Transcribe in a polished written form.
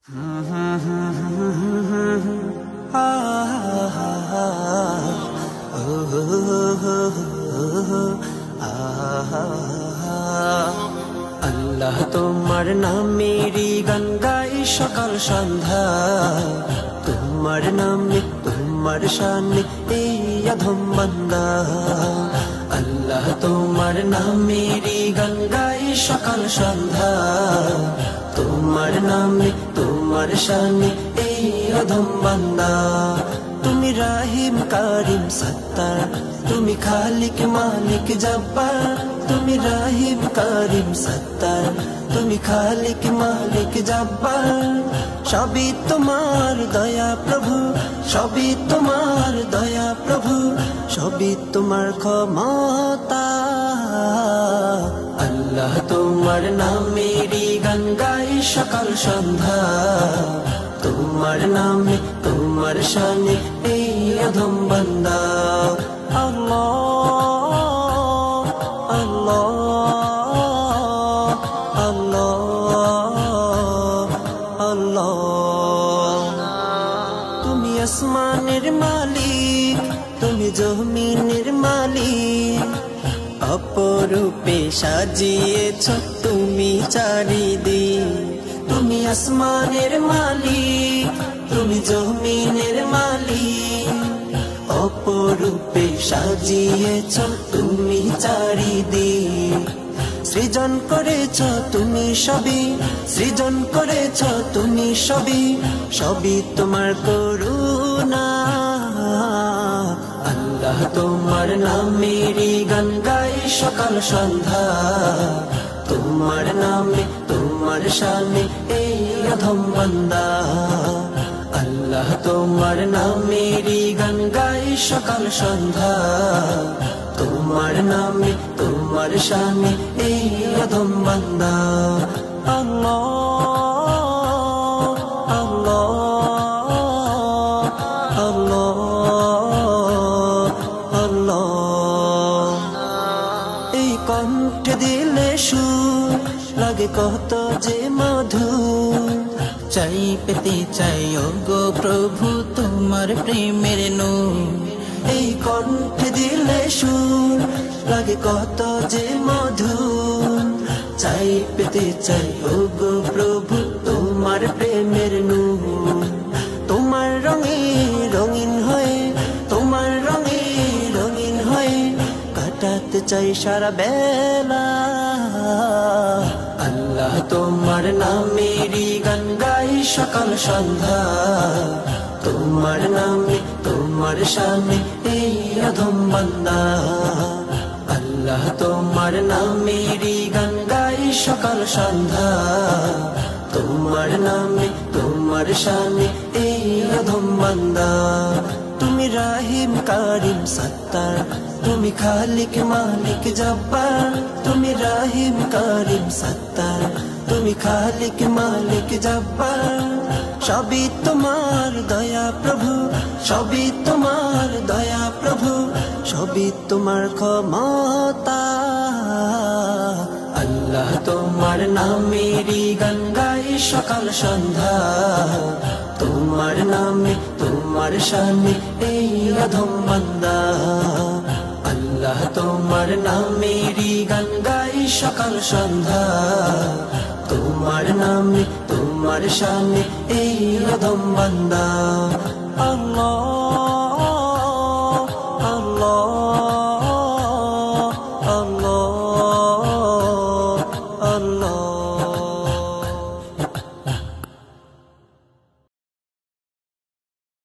আল্লাহ তোমার নামেরই গান গাই সকাল সন্ধ্যা, তোমার নামে তোমার শানে এই অধম বান্দা। আল্লাহ তোমার নামেরই গান গাই সকাল সন্ধ্যা, তোমার নামে তোমার শানে এই অধম বান্দা। তুমি রাহিম কারিম সত্তার, তুমি খালিক মালিক জব্বার। তুমি রাহিম কারিম সত্তার, তুমি খালিক মালিক জব্বার। সবই তোমার দয়া প্রভু, সবই তোমার দয়া প্রভু, সবই তোমার ক্ষমতা। আল্লাহ তোমার নামেরই গান গাই সকাল সন্ধ্যা, তোমার নামে তোমার শানে এই অধম বান্দা। আল্লাহ আল্লাহ আল্লাহ আল্লাহ। তুমি আসমানের মালিক, তুমি জমিনের মালিক, অপরূপে সাজিয়েছ তুমি চারিদিক। তুমি আসমানের মালিক, তুমি জমিনের মালিক, অপরূপে সাজিয়েছ তুমি চারিদিক। সৃজন করেছ তুমি সবই, সৃজন করেছ তুমি সবই, সবই তোমার করুণা। আল্লাহ তোমার নামেরই গান গাই সকাল সন্ধ্যা, তোমার নামে তোমার শানে এই অধম বান্দা। আল্লাহ তোমার নামেরই গান গাই সকাল সন্ধ্যা, তোমার নামে তোমার শানে এই অধম বান্দা। আল্লাহ আল্লাহ আল্লাহ আল্লাহ। এই কণ্ঠে দিলে সুর লাগে কত যে মধুর, চাই পেতে চাই ওগো প্রভু তোমার প্রেমের নূর। এই কণ্ঠে দিলে সুর লাগে কত যে মধুর, চাই পেতে চাই ওগো প্রভু তোমার প্রেমের নূর। তোমার রঙে রঙিন হয়ে, তোমার রঙে রঙিন হয়ে কাটাতে চাই সারা বেলা। আল্লাহ তোমার নামেরই গান গাই সকাল সন্ধ্যা, তোমার নামে তোমার শানে এই অধম বান্দা। আল্লাহ তোমার নামেরই গান গাই সকাল সন্ধ্যা, তোমার নামে তোমার শানে এই অধম বান্দা। তুমি রাহিম কারিম সত্তার, তুমি খালিক মালিক জব্বার। তুমি রাহিম কারিম সত্তার, তুমি খালিক মালিক জব্বার। সবই তোমার দয়া প্রভু, সবই তোমার দয়া প্রভু, সবই তোমার ক্ষমতা। আল্লাহ তোমার নামেরই গান গাই সকাল সন্ধ্যা, তোমার নামে তোমার শানে এই অধম বান্দা। আল্লাহ তোমার নামেরই গান গাই সকাল সন্ধ্যা, তোমার নামে তোমার শানে এই অধম বান্দা। আল্লাহ